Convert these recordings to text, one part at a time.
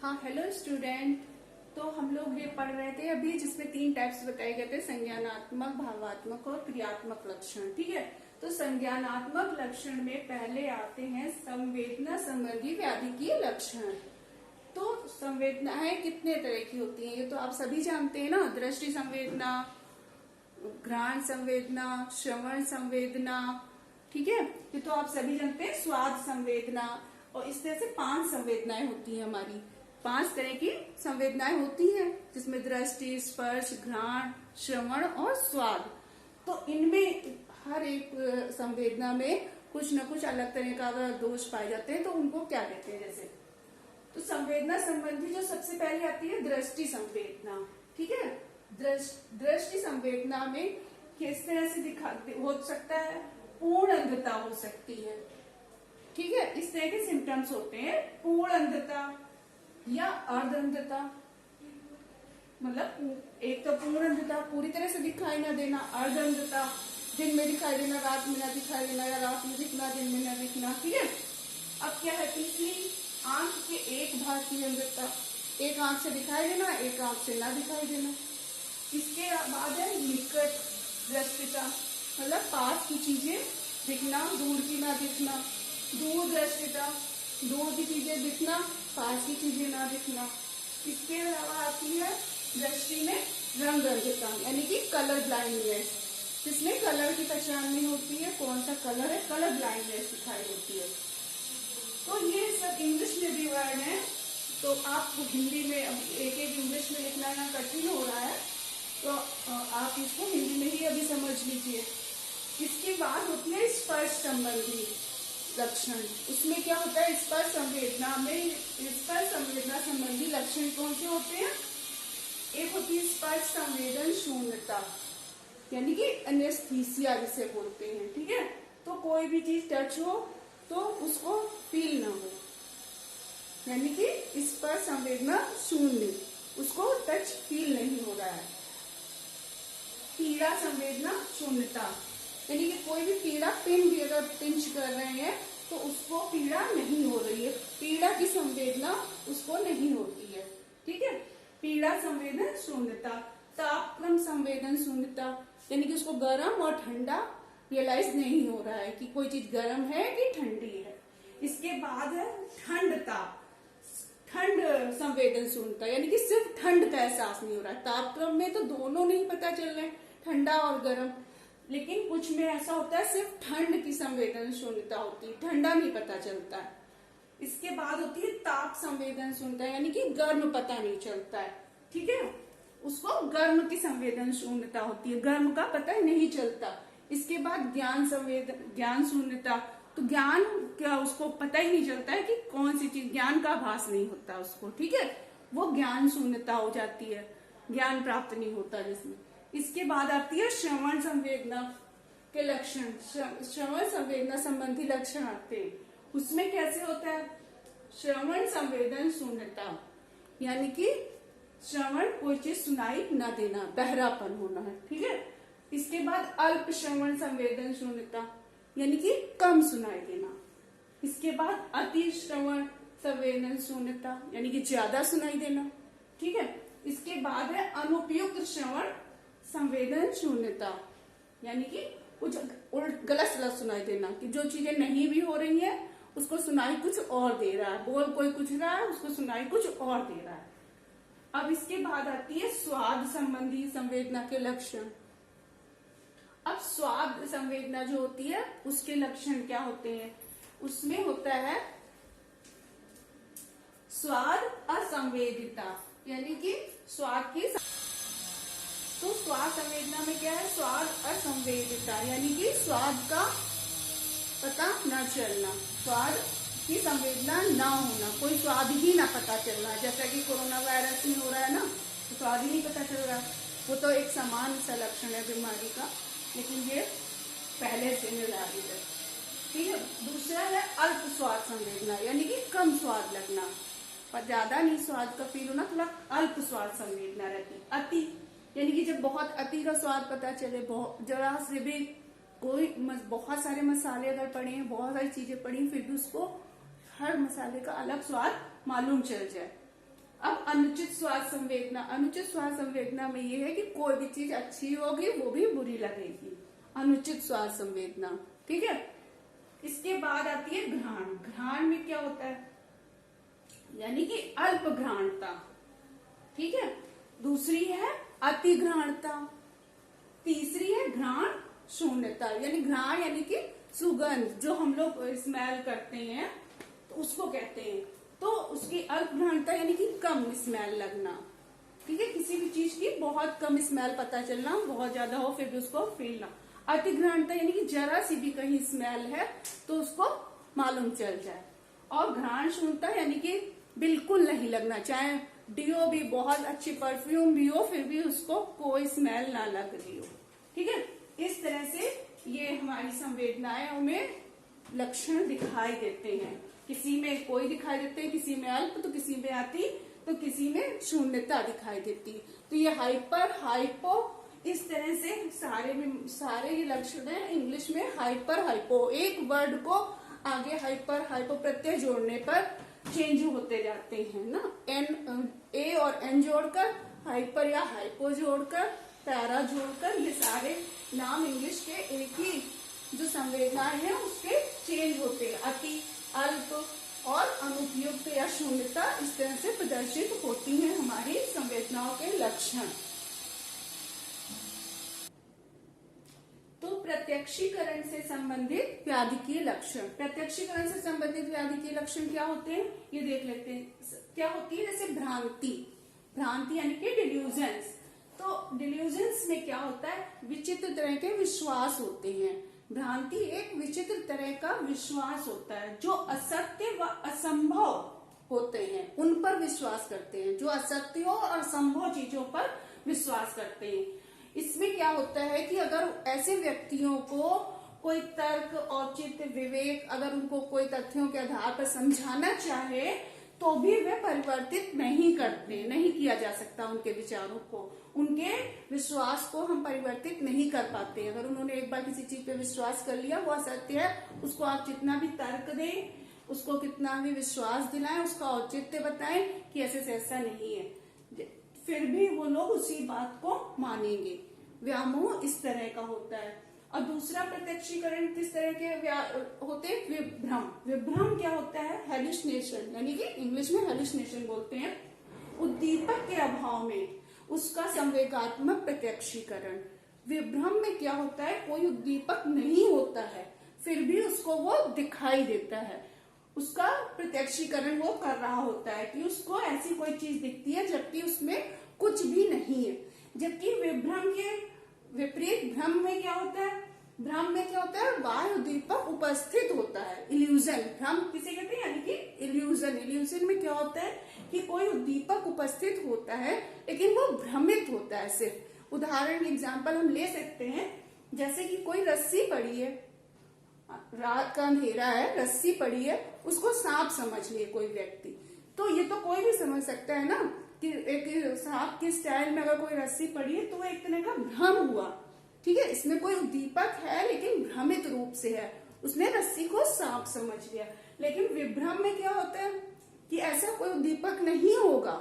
हाँ, hello student. तो हम लोग ये पढ़ रहे थे अभी, जिसमें 3 टाइप्स बताए गए थे, संज्ञानात्मक, भावात्मक और क्रियात्मक लक्षण। ठीक है। तो संज्ञानात्मक लक्षण में पहले आते हैं संवेदना संबंधी व्याधि के लक्षण। तो संवेदनाएं कितने तरह की होती हैं ये तो आप सभी जानते हैं ना। दृष्टि संवेदना, घ्राण संवेदना, श्रवण संवेदना। ठीक है, ये तो आप सभी जानते हैं। स्वाद संवेदना, और इस तरह से 5 संवेदनाएं होती हैं हमारी। 5 तरह की संवेदनाएं होती हैं, जिसमें दृष्टि, स्पर्श, घ्राण, श्रवण और स्वाद। तो इनमें हर एक संवेदना में कुछ न कुछ अलग तरह का अगर दोष पाए जाते हैं तो उनको क्या कहते हैं। जैसे तो संवेदना संबंधी जो सबसे पहले आती है दृष्टि संवेदना। ठीक है, दृष्टि संवेदना में किस तरह से दिखा हो सकता है, पूर्ण अंधता हो सकती है। ठीक है, इस तरह के सिम्टम्स होते हैं, पूर्ण अंधता या अर्ध अंधता। मतलब एक तो पूर्ण अंधता, पूरी तरह से दिखाई ना देना। अर्ध अंधता, दिन में दिखाई देना, रात में ना दिखाई देना, या रात में दिखना, दिन में ना दिखना। ठीक है। अब क्या है, तीसरी आंख के एक भाग की अंधता, एक आंख से दिखाई देना, एक आंख से ना दिखाई देना। इसके बाद है निकट दृष्टिता, मतलब पास की चीजें दिखना, दूर की ना दिखना। दूर दृष्टिता, दूर की चीजें दिखना, पास की चीजें ना दिखना। इसके अलावा आती है दृष्टि में रंग अंधता, यानी कि कलर ब्लाइंडनेस, जिसमें कलर की पहचान नहीं होती है, कौन सा कलर है, कलर ब्लाइंडनेस दिखाई देती है। तो ये सब इंग्लिश में भी वर्ड है, तो आपको हिंदी में एक एक इंग्लिश में लिखना यहाँ कठिन हो रहा है, तो आप इसको हिंदी में ही अभी समझ लीजिए। इसके बाद होती है स्पर्श संबंधी लक्षण। उसमें क्या होता है, स्पर्श संवेदना में स्पर्श संवेदना संबंधी लक्षण कौन से होते हैं। एक होती है स्पर्श संवेदन शून्यता, यानी कि एनेस्थीसिया जिसे बोलते हैं। ठीक है, तो कोई भी चीज टच हो तो उसको फील ना हो, यानी कि स्पर्श संवेदना शून्य, उसको टच फील नहीं हो रहा है। पीड़ा संवेदना शून्यता, यानी कि कोई भी पीड़ा, पिन भी अगर पिंच कर रहे हैं तो उसको पीड़ा नहीं हो रही है, पीड़ा की संवेदना उसको नहीं होती है। ठीक है, पीड़ा संवेदन शून्यता। तापक्रम संवेदन शून्यता, यानी कि उसको गर्म और ठंडा रियलाइज नहीं हो रहा है कि कोई चीज गर्म है कि ठंडी है। इसके बाद है ठंडता, ठंड संवेदन शून्यता, यानी कि सिर्फ ठंड का एहसास नहीं हो रहा है। तापक्रम में तो दोनों नहीं पता चल रहे, ठंडा और गर्म, लेकिन कुछ में ऐसा होता है सिर्फ ठंड की संवेदन शून्यता होती है, ठंडा नहीं पता चलता है। इसके बाद होती है ताप संवेदन शून्यता, यानी कि गर्म पता नहीं चलता है। ठीक है, उसको गर्म की संवेदन शून्यता होती है, गर्म का पता नहीं चलता। इसके बाद ज्ञान शून्यता, तो ज्ञान क्या, उसको पता ही नहीं चलता है कि कौन सी चीज, ज्ञान का आभास नहीं होता उसको। ठीक है, वो ज्ञान शून्यता हो जाती है, ज्ञान प्राप्त नहीं होता जिसमें। इसके बाद आती है श्रवण संवेदना के लक्षण। श्रवण संवेदना संबंधी लक्षण आते हैं, उसमें कैसे होता है, श्रवण संवेदन शून्यता, यानी कि श्रवण, कोई चीज सुनाई न देना, बहरापन होना है। ठीक है, इसके बाद अल्प श्रवण संवेदन शून्यता, यानी कि कम सुनाई देना। इसके बाद अति श्रवण संवेदन शून्यता, यानी कि ज्यादा सुनाई देना। ठीक है, इसके बाद है अनुपयुक्त श्रवण संवेदन शून्यता, यानी कि कुछ गलत सलत सुनाई देना, कि जो चीजें नहीं भी हो रही है उसको सुनाई कुछ और दे रहा है, बोल कोई कुछ रहा है उसको सुनाई कुछ और दे रहा है। अब इसके बाद आती है स्वाद संबंधी संवेदना के लक्षण। अब स्वाद संवेदना जो होती है उसके लक्षण क्या होते हैं, उसमें होता है स्वाद असंवेदिता, यानी कि स्वाद की, तो स्वाद संवेदना में क्या है, स्वाद असंवेदिता, यानी कि स्वाद का पता न चलना, स्वाद की संवेदना ना होना, कोई स्वाद ही ना पता चल रहा है। जैसा कि कोरोना वायरस में हो रहा है ना, तो स्वाद ही नहीं पता चल रहा, वो तो एक सामान्य सा लक्षण है बीमारी का, लेकिन ये पहले से निर्धारित है। ठीक है, दूसरा है अल्प स्वाद संवेदना, यानी कि कम स्वाद लगना, पर ज्यादा नहीं स्वाद का फील होना, थोड़ा अल्प स्वाद संवेदना रहती। अति, यानी कि जब बहुत अति का स्वाद पता चले, जरा से भी कोई बहुत सारे मसाले अगर पड़े हैं, बहुत सारी चीजें पड़ी, फिर भी उसको हर मसाले का अलग स्वाद मालूम चल जाए, अब अनुचित स्वाद संवेदना, अनुचित स्वाद संवेदना में ये है कि कोई भी चीज अच्छी होगी वो भी बुरी लगेगी, अनुचित स्वाद संवेदना। ठीक है, इसके बाद आती है घ्राण। घ्राण में क्या होता है, यानी कि अल्प घ्राणता। ठीक है, दूसरी है अति घ्राणता, तीसरी है घ्राण शून्यता। यानी घ्राण यानी कि सुगंध, जो हम लोग स्मेल करते हैं तो उसको कहते हैं। तो उसकी अल्प घ्राणता यानी कि कम स्मेल लगना। ठीक है, किसी भी चीज की बहुत कम स्मेल पता चलना, बहुत ज्यादा हो फिर भी उसको फील ना। अति घ्राणता यानी कि जरा सी भी कहीं स्मेल है तो उसको मालूम चल जाए। और घ्राण शून्यता यानी कि बिल्कुल नहीं लगना, चाहे डिओ भी बहुत अच्छी परफ्यूम भी हो फिर भी उसको कोई स्मेल ना लग रही हो। ठीक है, इस तरह से ये हमारी संवेदनाओं में लक्षण दिखाई देते हैं। किसी में कोई दिखाई देते हैं, किसी में अल्प, तो किसी में अति, तो किसी में शून्यता दिखाई देती। तो ये हाइपर, हाइपो, इस तरह से सारे ये लक्षण हैं। इंग्लिश में हाइपर, हाइपो, एक वर्ड को आगे हाइपर, हाइपो प्रत्यय जोड़ने पर चेंज होते जाते हैं ना। एन, ए और एन जोड़कर, हाइपर या हाइपो जोड़कर, पैरा जोड़कर, ये सारे नाम इंग्लिश के एक ही जो संवेदनाएं हैं उसके चेंज होते हैं। अति, अल्प और अनुपयुक्त या शून्यता इस तरह से प्रदर्शित होती हैं हमारी संवेदनाओं के लक्षण। तो प्रत्यक्षीकरण से संबंधित व्याधिकीय लक्षण। प्रत्यक्षीकरण से संबंधित व्याधिकीय लक्षण क्या होते हैं ये देख लेते हैं। क्या होती है, जैसे भ्रांति, भ्रांति यानी कि डिल्यूजन्स। तो डिल्यूजन्स में क्या होता है, विचित्र तरह के विश्वास होते हैं। भ्रांति एक विचित्र तरह का विश्वास होता है, जो असत्य व असंभव होते हैं उन पर विश्वास करते हैं, जो असत्य और असंभव चीजों पर विश्वास करते हैं। इसमें क्या होता है कि अगर ऐसे व्यक्तियों को कोई तर्क, औचित्य, विवेक, अगर उनको कोई तथ्यों के आधार पर समझाना चाहे तो भी वे परिवर्तित नहीं करते, नहीं किया जा सकता उनके विचारों को, उनके विश्वास को हम परिवर्तित नहीं कर पाते। अगर उन्होंने एक बार किसी चीज पे विश्वास कर लिया, वो असत्य है, उसको आप जितना भी तर्क दें, उसको कितना भी विश्वास दिलाएं, उसका औचित्य बताएं कि ऐसे से ऐसा नहीं है, फिर भी वो लोग उसी बात को मानेंगे। व्यामोह इस तरह का होता है। और दूसरा प्रत्यक्षीकरण किस तरह के होते हैं, विभ्रम। विभ्रम क्या होता है, हेलुसिनेशन, यानी कि इंग्लिश में हेलुसिनेशन बोलते हैं। उद्दीपक के अभाव में उसका संवेगात्मक प्रत्यक्षीकरण। विभ्रम में क्या होता है, कोई उद्दीपक नहीं होता है फिर भी उसको वो दिखाई देता है, उसका प्रत्यक्षीकरण वो कर रहा होता है कि उसको ऐसी कोई चीज दिखती है जबकि उसमें कुछ भी नहीं है। जबकि विभ्रम के विपरीत भ्रम में क्या होता है, भ्रम में क्या होता है, बाह्य उद्दीपक उपस्थित होता है। इल्यूजन, भ्रम किसे कहते हैं, यानी कि इल्यूजन। इल्यूजन में क्या होता है कि कोई उद्दीपक उपस्थित होता है लेकिन वो भ्रमित होता है सिर्फ। उदाहरण एग्जाम्पल हम ले सकते हैं, जैसे कि कोई रस्सी पड़ी है, रात का अंधेरा है, रस्सी पड़ी है, उसको सांप समझ लिए कोई व्यक्ति, तो ये तो कोई भी समझ सकता है ना कि एक सांप के स्टाइल में अगर कोई रस्सी पड़ी है तो वो एक तरह का भ्रम हुआ। ठीक है, इसमें कोई उद्दीपक है लेकिन भ्रमित रूप से है, उसने रस्सी को सांप समझ लिया। लेकिन विभ्रम में क्या होता है कि ऐसा कोई उद्दीपक नहीं होगा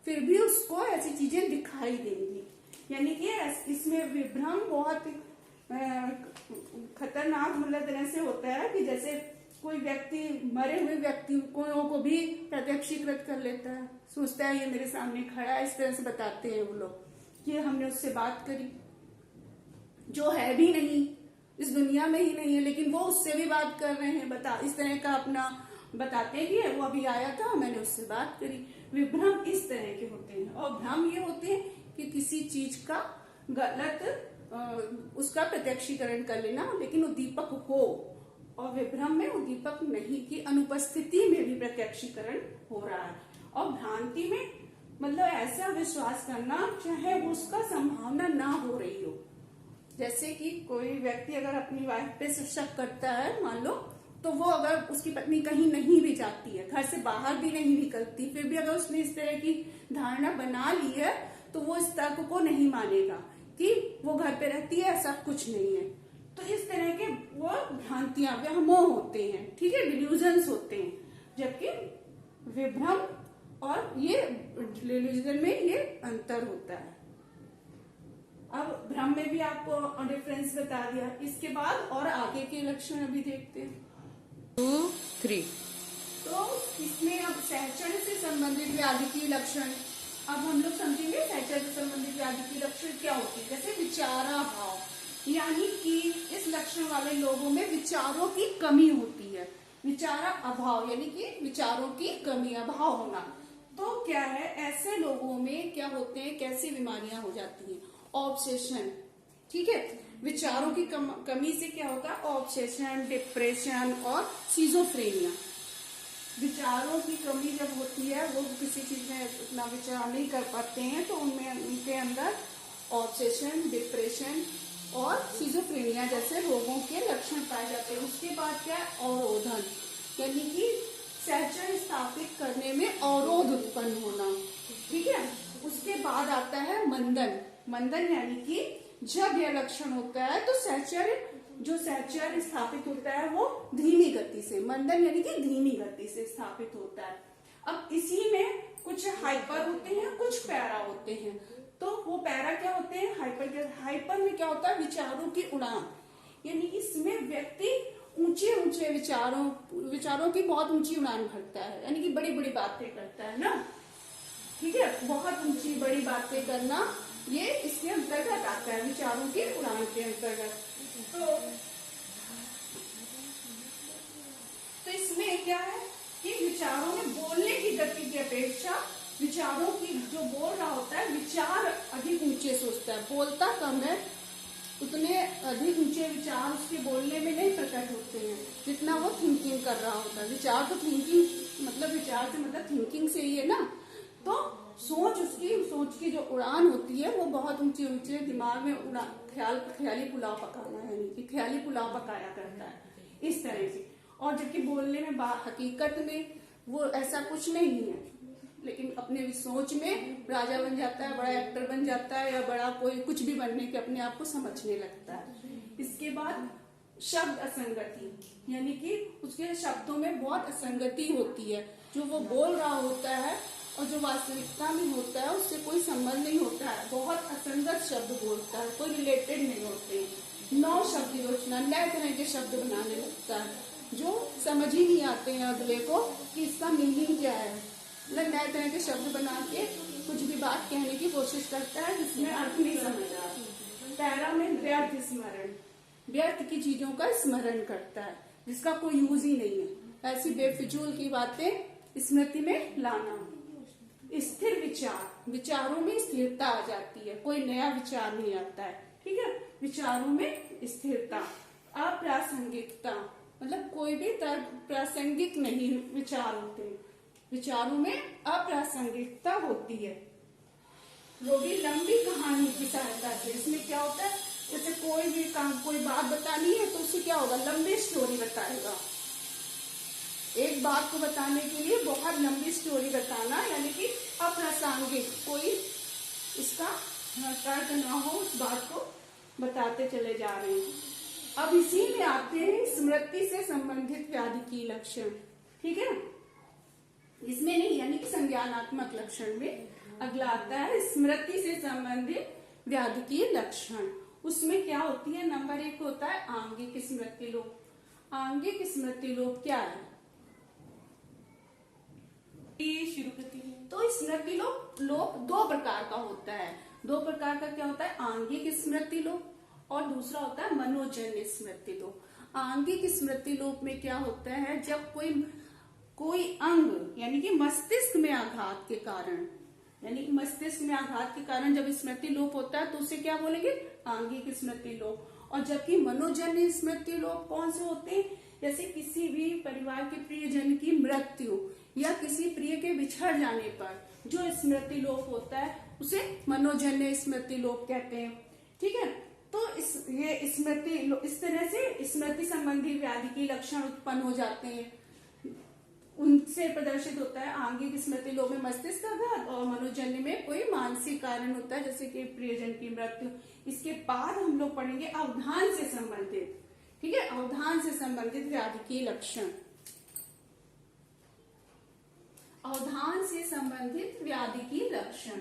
फिर भी उसको ऐसी चीजें दिखाई देंगी। यानी कि इसमें विभ्रम बहुत खतरनाक मतलब तरह से होता है कि जैसे कोई व्यक्ति मरे हुए व्यक्ति को भी प्रत्यक्षीकृत कर लेता है, सोचता है ये मेरे सामने खड़ा है, इस तरह से बताते हैं वो लोग कि हमने उससे बात करी, जो है भी नहीं, इस दुनिया में ही नहीं है, लेकिन वो उससे भी बात कर रहे हैं, बता इस तरह का अपना बताते हैं कि वो अभी आया था, मैंने उससे बात करी। विभ्रम इस तरह के होते हैं। और भ्रम ये होते हैं कि किसी चीज का गलत उसका प्रत्यक्षीकरण कर लेना लेकिन उद्दीपक हो, और विभ्रम में उद्दीपक नहीं की अनुपस्थिति में भी प्रत्यक्षीकरण हो रहा है। और भ्रांति में मतलब ऐसा विश्वास करना चाहे वो उसका संभावना ना हो रही हो। जैसे कि कोई व्यक्ति अगर अपनी वाइफ पे शक करता है मान लो, तो वो अगर उसकी पत्नी कहीं नहीं भी जाती है, घर से बाहर भी नहीं निकलती, फिर भी अगर उसने इस तरह की धारणा बना ली है तो वो इस तर्क को नहीं मानेगा कि वो घर पे रहती है, ऐसा कुछ नहीं है। तो इस तरह के वो भ्रांतियां, व्यामोह होते हैं, ठीक है, डिल्यूजन्स होते हैं। जबकि विभ्रम और ये डिलीजन में ये अंतर होता है। अब भ्रम में भी आपको डिफरेंस बता दिया। इसके बाद और आगे के लक्षण अभी देखते हैं। 2, 3। तो इसमें अब सहचर्य से संबंधित व्याधि की लक्षण, अब हम लोग समझेंगे सहचर्य से संबंधित व्याधि की लक्षण क्या होती है। जैसे विचाराभाव, यानी कि इस लक्षण वाले लोगों में विचारों की कमी होती है। विचारा अभाव यानी कि विचारों की कमी, अभाव होना। तो क्या है, ऐसे लोगों में क्या होते हैं, कैसी बीमारियां हो जाती हैं, ऑब्सेशन। ठीक है, विचारों की कमी से क्या होता है, ऑब्सेशन, डिप्रेशन और सिजोफ्रेनिया। विचारों की कमी जब होती है, वो किसी चीज में उतना विचार नहीं कर पाते हैं, तो उनमें उनके अंदर ऑब्सेशन, डिप्रेशन और सिजोफ्रेनिया जैसे रोगों के लक्षण पाए जाते हैं। उसके बाद क्या है, अवरोधन, यानी कि सहचर्य स्थापित करने में अवरोध उत्पन्न होना। ठीक है, उसके बाद आता है मंदन। मंदन यानी कि जब यह लक्षण होता है तो सहचर्य स्थापित होता है वो धीमी गति से, मंदन यानी कि धीमी गति से स्थापित होता है। अब इसी में कुछ हाइपर होते हैं, कुछ पैरा होते हैं। तो वो पैरा क्या होते हैं, हाइपर में क्या होता है, विचारों की उड़ान, यानी कि इसमें व्यक्ति ऊंचे ऊंचे विचारों की बहुत ऊंची उड़ान भरता है, यानी कि बड़ी बड़ी बातें करता है ना। ठीक है, बहुत ऊंची बड़ी बातें करना, ये इसके अंतर्गत आता है, विचारों की उड़ान के अंतर्गत। तो इसमें क्या है कि विचारों में बोलने की गति की अपेक्षा विचारों की, जो बोल रहा होता है, विचार अधिक ऊंचे सोचता है, बोलता कम है, उतने अधिक ऊंचे विचार उसके बोलने में नहीं प्रकट होते हैं जितना वो थिंकिंग कर रहा होता है। विचार तो थिंकिंग मतलब, विचार से मतलब थिंकिंग से ही है ना। तो सोच की जो उड़ान होती है वो बहुत ऊंचे ऊंचे दिमाग में ख्याली पुलाव पकाना, यानी कि ख्याली पुलाव पकाया करता है इस तरह से। और जबकि बोलने में हकीकत में वो ऐसा कुछ नहीं है, लेकिन अपने सोच में राजा बन जाता है, बड़ा एक्टर बन जाता है, या बड़ा कोई कुछ भी बनने के अपने आप को समझने लगता है। इसके बाद शब्द असंगति, यानी कि उसके शब्दों में बहुत असंगति होती है। जो वो बोल रहा होता है और जो वास्तविकता में होता है उससे कोई संबंध नहीं होता है, बहुत असंगत शब्द बोलता है, कोई रिलेटेड नहीं होते। नौ शब्द योजना, नए तरह के शब्द बनाने लगता है जो समझ ही नहीं आते हैं अगले को कि इसका मीनिंग क्या है। मतलब नए तरह के शब्द बना के कुछ भी बात कहने की कोशिश करता है जिसमें अर्थ नहीं समझ आ रहा। पैरा में व्यर्थ स्मरण, व्यर्थ की चीजों का स्मरण करता है जिसका कोई यूज ही नहीं है, ऐसी बेफिजूल की बातें स्मृति में लाना। स्थिर विचार, विचारों में स्थिरता आ जाती है, कोई नया विचार नहीं आता है। ठीक है, विचारों में स्थिरता। अप्रासंगिकता, मतलब कोई भी प्रासंगिक नहीं विचार होते, विचारों में अप्रासंगिकता होती है। रोगी लंबी कहानी की सहायता से, इसमें क्या होता है, जैसे कोई भी काम, कोई बात बतानी है तो उससे क्या होगा, लंबी स्टोरी बताएगा। एक बात को बताने के लिए बहुत लंबी स्टोरी बताना, यानी कि अप्रासंगिक, कोई इसका तर्क ना हो, उस बात को बताते चले जा रहे हैं। अब इसी में आते हैं स्मृति से संबंधित व्याधि की लक्षण। ठीक है, इसमें नहीं, यानी कि संज्ञानात्मक लक्षण में अगला आता है स्मृति से संबंधित व्याधि की लक्षण। उसमें क्या होती है, नंबर 1 होता है आंगिक स्मृति लोप। आंगिक स्मृति लोप क्या है, शुरू करती है। तो स्मृति लोप दो प्रकार का होता है। दो प्रकार का क्या होता है, आंगिक स्मृति लोप और दूसरा होता है मनोजन्य स्मृति लोप। आंगिक स्मृति लोप में क्या होता है, जब कोई अंग यानी कि मस्तिष्क में आघात के कारण, यानी कि मस्तिष्क में आघात के कारण जब स्मृति लोप होता है तो उसे क्या बोलेंगे, आंगिक स्मृति लोप। और जबकि मनोजन्य स्मृति लोप कौन से होते हैं, जैसे किसी भी परिवार के प्रियजन की मृत्यु या किसी प्रिय के बिछड़ जाने पर जो स्मृति लोप होता है उसे मनोजन्य स्मृति लोप कहते हैं। ठीक है, तो ये स्मृति इस तरह से स्मृति संबंधी व्याधि के लक्षण उत्पन्न हो जाते हैं। उनसे प्रदर्शित होता है आंगिक स्मृति लोप में मस्तिष्क आघात और मनोजन्य में कोई मानसिक कारण होता है जैसे कि प्रियजन की मृत्यु। इसके बाद हम लोग पढ़ेंगे अवधान से संबंधित। ठीक है, अवधान से संबंधित व्याधि के लक्षण। अवधान से संबंधित व्याधि की लक्षण।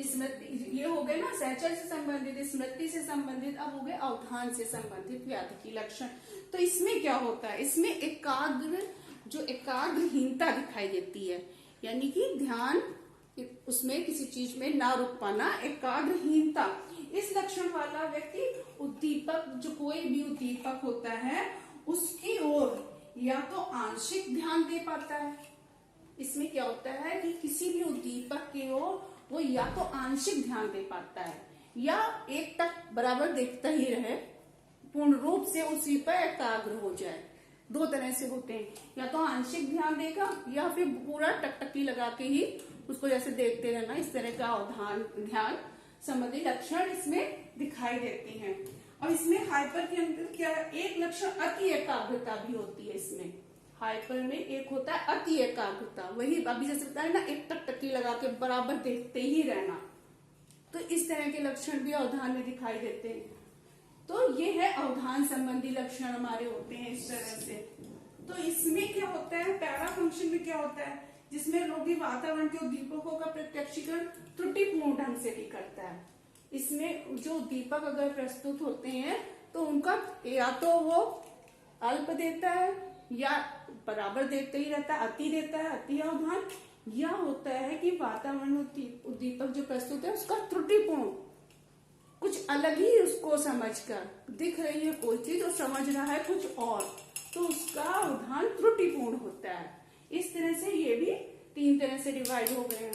स्मृति, ये हो गए ना सहचर से संबंधित, स्मृति से संबंधित, अब हो गए अवधान से संबंधित व्याधि की लक्षण। तो इसमें क्या होता है, इसमें एकाग्रहीनता दिखाई देती है, यानी कि ध्यान उसमें किसी चीज में ना रुक पाना, एकाग्रहीनता। इस लक्षण वाला व्यक्ति उद्दीपक, जो कोई भी उद्दीपक होता है उसकी ओर या तो आंशिक ध्यान दे पाता है। इसमें क्या होता है कि किसी भी उद्दीपक की ओर वो या तो आंशिक ध्यान दे पाता है या एक तक बराबर देखता ही रहे, पूर्ण रूप से उसी पर एकाग्र हो जाए। दो तरह से होते हैं, या तो आंशिक ध्यान देगा या फिर पूरा टकटकी लगा के ही उसको जैसे देखते रहना। इस तरह का अवधान ध्यान संबंधी लक्षण इसमें दिखाई देते हैं। और इसमें हाइपर के अंदर क्या है, एक लक्षण अति एकाग्रता भी होती है। इसमें हाइपर में एक होता है अति एकाग्रता, वही अभी जैसे बताया ना, एक टकटकी लगा के बराबर देखते ही रहना। तो इस तरह के लक्षण भी अवधान में दिखाई देते हैं। तो ये है अवधान संबंधी लक्षण हमारे होते हैं इस तरह से। तो इसमें क्या होता है, पैरा फंक्शन में क्या होता है, जिसमें रोगी वातावरण के उद्दीपकों का प्रत्यक्षीकरण त्रुटिपूर्ण ढंग से भी करता है। इसमें जो उद्दीपक अगर प्रस्तुत होते हैं तो उनका या तो वो अल्प देता है या बराबर देते ही रहता है, अति देता है, अति अवधान, या होता है कि वातावरण उद्दीपक जो प्रस्तुत है उसका त्रुटिपूर्ण, कुछ अलग ही उसको समझकर दिख रही है कोई चीज और समझ रहा है कुछ और, तो उसका अवधान त्रुटिपूर्ण होता है। इस तरह से ये भी तीन तरह से डिवाइड हो गए हैं।